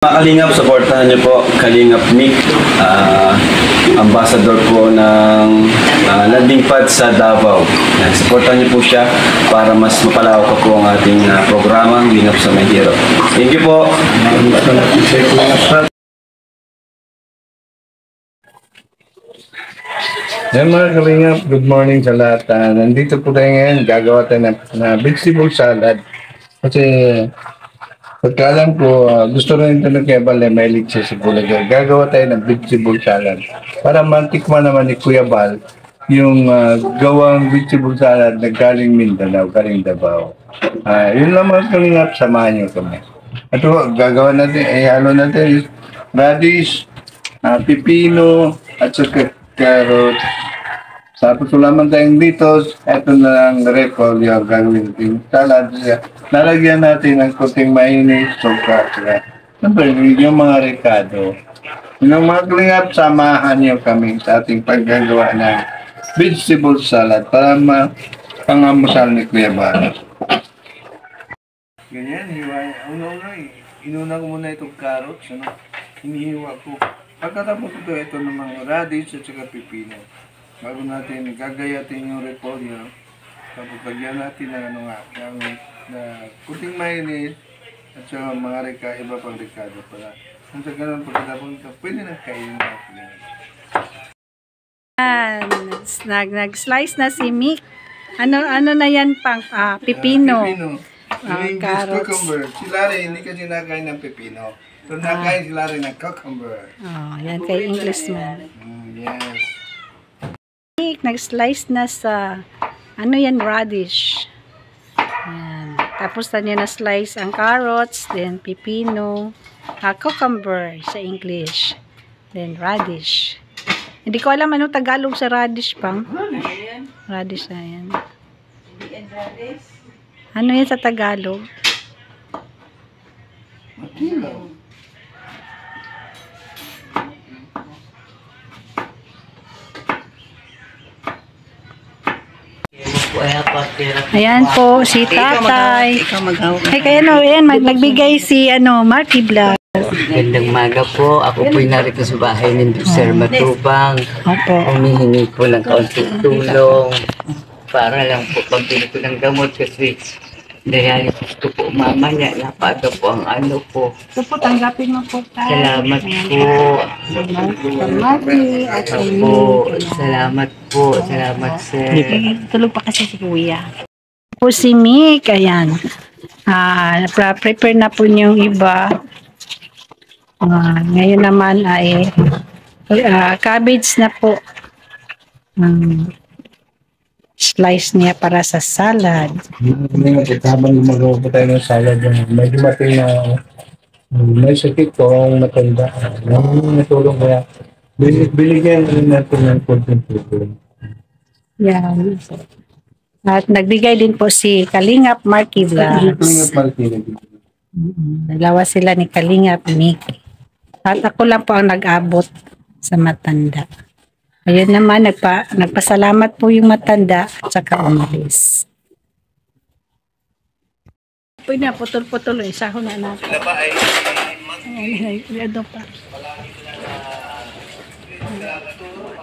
Mga Kalingap, supportahan niyo po Kalingap Mick, ambassador po ng landing pad sa Davao. Supportahan niyo po siya para mas mapalawak po ang ating programang Lingap sa Mahirap. Thank you po. Yan mga Kalingap, good morning sa lahat. Nandito po tayo ngayon, gagawa tayo na vegetable salad. Kasi pagkaalam ko, gusto rin ito ng Kuya Bal, mahilig siya sa Bulaga. Gagawa tayo ng vegetable salad. Para mantikman naman ni Kuya Bal yung gawang vegetable salad na galing Mindanao, galing Davao. Yun lang mga Kalingap, samahan niyo kami. At gagawa natin, ano natin, radish, pipino, at saka carrot. Tapos wala tayong litos, eto na lang repol yung gagawin natin salad. Lalagyan natin ng kunting mainis, suka, siyempre yung mga rekado. Yung mga Kalingap, samahan niyo kami sa ating paggagawa ng vegetable salad para pangamusal ni Kuya Bal. Ganyan, hiwain. Inuna ko muna itong carrots, hinihiwa ko. Pagkatapos ito ng mga radish at saka pipino. Bago natin gagayatin yung repolyo, tapos lagyan natin ng kunting mayonnaise at saka mga iba pang rekado para kung sa ganun pagkatapos ito, pwede na kainin natin. Nag-slice na si Mick. Ano na yan pang pipino. Carrots. Cucumber. Si Larry, hindi kasi nakain ng pipino. So nakain si Larry ng cucumber. Yan kay Englishman. Yes. Nag-slice na sa yan, radish. Yan. Tapos na niya na-slice ang carrots, then pipino, cucumber sa English, then radish. Hindi ko alam anong Tagalog sa radish pang. Radish na yan. Ano yan sa Tagalog? Ayan po, si Tatay. Ay, kaya nagbigay si Marky Vlog. Gandang maga po. Ako po'y narito sa bahay ni Sir Matubang. Humihingi po ng kaunting tulong para lang po pambili ko ng gamot kasi dialysis ko po mamaya. Napaga po ang ano po. Ito po, tanggapin mo po tayo. Salamat po. Salamat po. Salamat sir. Tulog pa kasi si Kuya. Po si Mick, ayan. Prepare na po niyong iba. Ngayon naman ay cabbage na po. Slice niya para sa salad. Habang gumagawa po tayo ng salad, medyo mating na may sakit ko ang matanda. Natulong kaya binigyan rin natin ng konting tulong. Yan. At nagbigay din po si Kalingap Marky Vlogs. Dalawa sila ni Kalingap Mick. At ako lang po ang nag-abot sa matanda. Ayun naman, nagpasalamat po yung matanda at saka umalis. Pwede na, putol-putol. Isahon na natin. Sila ba ay ano pa?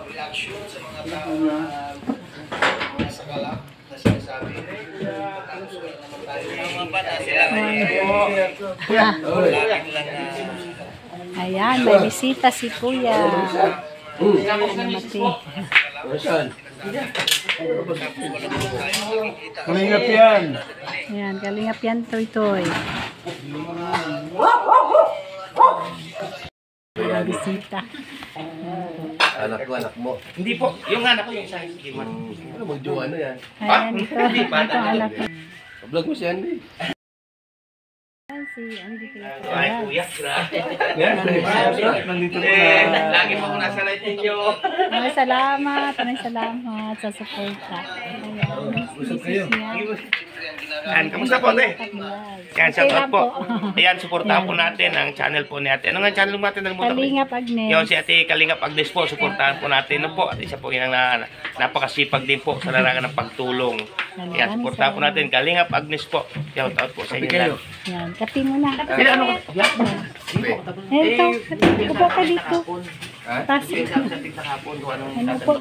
Reaction sa mga tao na sa kalap na sinasabi. Ayan, may bisita si Kuya. Kalingap yan. Ayan, Kalingap yan, Toy-Toy. Bisita. Anak mo. Hindi po, yung anak ko yung isa. Ano magjowa ano yan? Ayan, ito anak ko. Vlog mo si Andy. Si Andy Kuya. Ay, kuya, grabe. Nandito po na. Lagi mo kung nasa light ninyo. Maraming salamat sa suporta. Ayan. Usap kayo. Yan, kamusta po, te? Yan, shout out po. Ayan, suportahan po natin ang channel po ni ate. Ano nga channel natin? Kalingap Agnes. Yun, si ate Kalingap Agnes po, suportahan po natin. No po, at isa po yung napakasipag din po sa larangan ng pagtulong. Yan, suportahan po natin. Kalingap Agnes po. Shout out po sa inyo lang. Yan, kape mo na. Ano ko? Ito, upo ka dito. Tapos, ano po?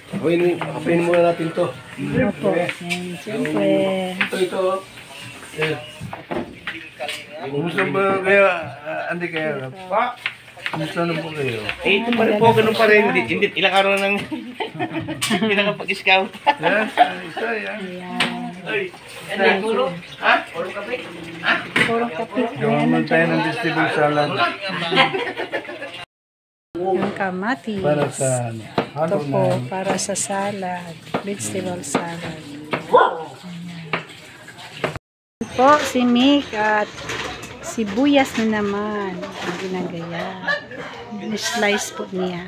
Kapain muna natin to. Opo. Yan, siyempre. Ito. Kumusta ba kaya, Andy kaya? Kumusta na po kayo? Eh, ito pa rin po, ganun pa rin. Hindi, ilang araw nang hindi nakapag-scout. Yan, isa yan. Ayan. Puro? Ha? Puro kape? Ha? Puro kape. Gawa naman tayo ng vegetable salad Yung kamatis. para sa Ito po, para sa salad. Vegetable salad. Ito po, si Mick at sibuyas na naman. Ang ginagaya. Slice po niya.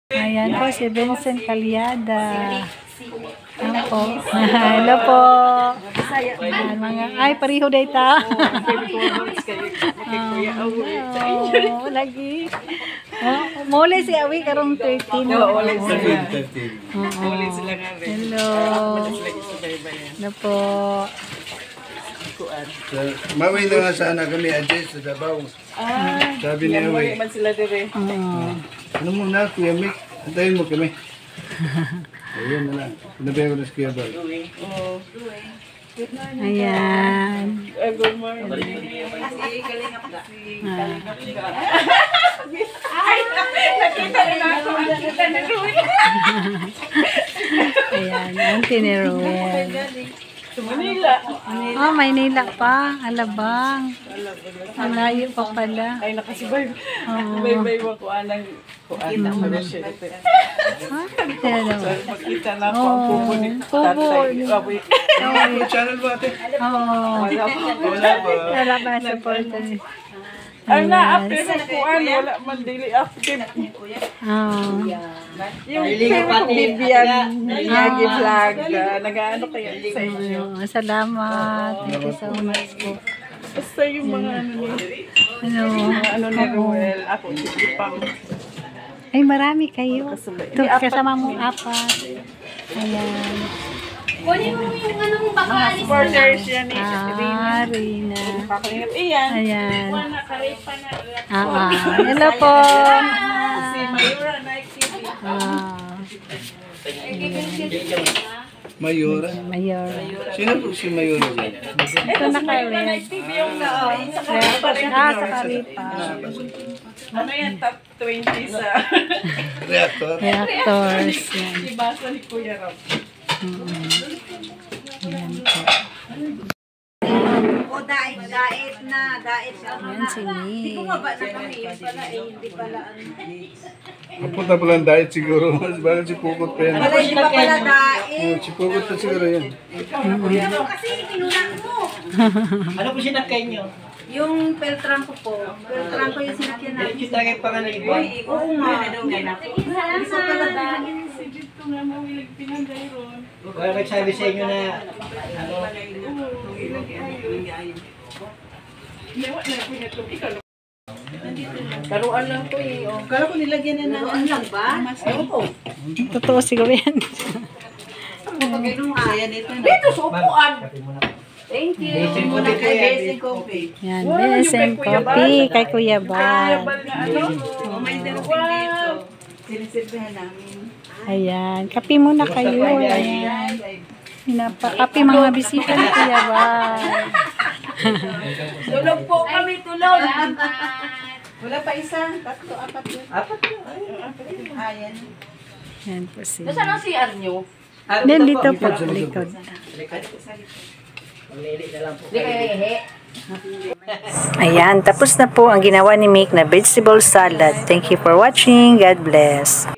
Ayan po, si Vincent Calyada. Ayan po. Hello po. Ayan, mga, ay, pariho data. Oh, lagi. Oh, muli si Awi karong 13. Oo, hello. Hello po. Maway na nga sana kami adjust sa Davao. Sabi ni Awi. Ano muna, Kuya Mick? Antayin mo kami. Ayun na lang. Pinabayan ko na si Kuya Bal. Ayan. Good morning. Ayan, Auntie ni Ruel. Manila. Oh, Maynila pa. Alabang. Malayo pa pala. Ay, nakasibay. Oo. Bay-bay mo ko anang kuan mo na siya. Ha? Hello. Makita na ko ang pupo ni tatay. Apoy. Ano channel ba ate? Oo. Wala ba? Wala ba support? Ang na-apir mo kuan, wala man dili active. Oo. Yung pero Bibian, Yagi Vlog, nag-ano kaya sa inyo. Salamat. Thank you so much po. Basta yung mga Ano? ano ni Ruel, ako si Pang. Ay, marami kayo. Kasabay. Ito, kasama mong apat. Ayan. Kunin mo yung anong baka alis na. Supporters yan eh. Rina. Pakalingap iyan. Ayan. Nakaripa na. Hello po. Si Mayura Nike TV. Mayora. Mayor. Sino po si Mayora dyan? Ito na kayo. Nike TV yung na sa Sa Karipa. ano yan, top 20 sa Reactor. Reactors. Yan. ibasa ni Kuya Rob. Yan po. O, dait na. Dait ano Yan si Nick. Bumaba na kami. Yun pala hindi pala ano. Napunta pala ang diet siguro. Mas bakit si Pukot pa yan? Wala hindi pa pala dait. Oh, si Pukot pa siguro yan. Kasi pinuna mo. Ano po sinakay nyo? Yung peltran ko po. Peltran ko yung sinakyan natin. Yung tagay pa nga na iba. Oo nga. Isa pala dait. Si Dito nga mawilig pinanday ron. Wala nagsabi sa inyo na ano, Lewa na ko nito. Ikaw Karuan lang ko eh. Kala ko nilagyan na ng ano lang ba? Oo. Totoo siguro yan. Dito supuan. Thank you. Basic coffee po yan. Basic coffee. Yan. Besen Coffee kay Kuya Bal. bal na ano. May serving dito. Sinisilbihan namin. Ayan. Kape muna kayo. Ayan. Kape mga bisita ni Kuya Bal. Tulog po kami, tulog. Wala pa isa. Tatlo, apat yun. Apat po. Ayan. Yan po si. Nasaan ang CR nyo? Then dito po. Likod. Hindi kayo hehe. Ayan. Tapos na po ang ginawa ni Mick na vegetable salad. Thank you for watching. God bless.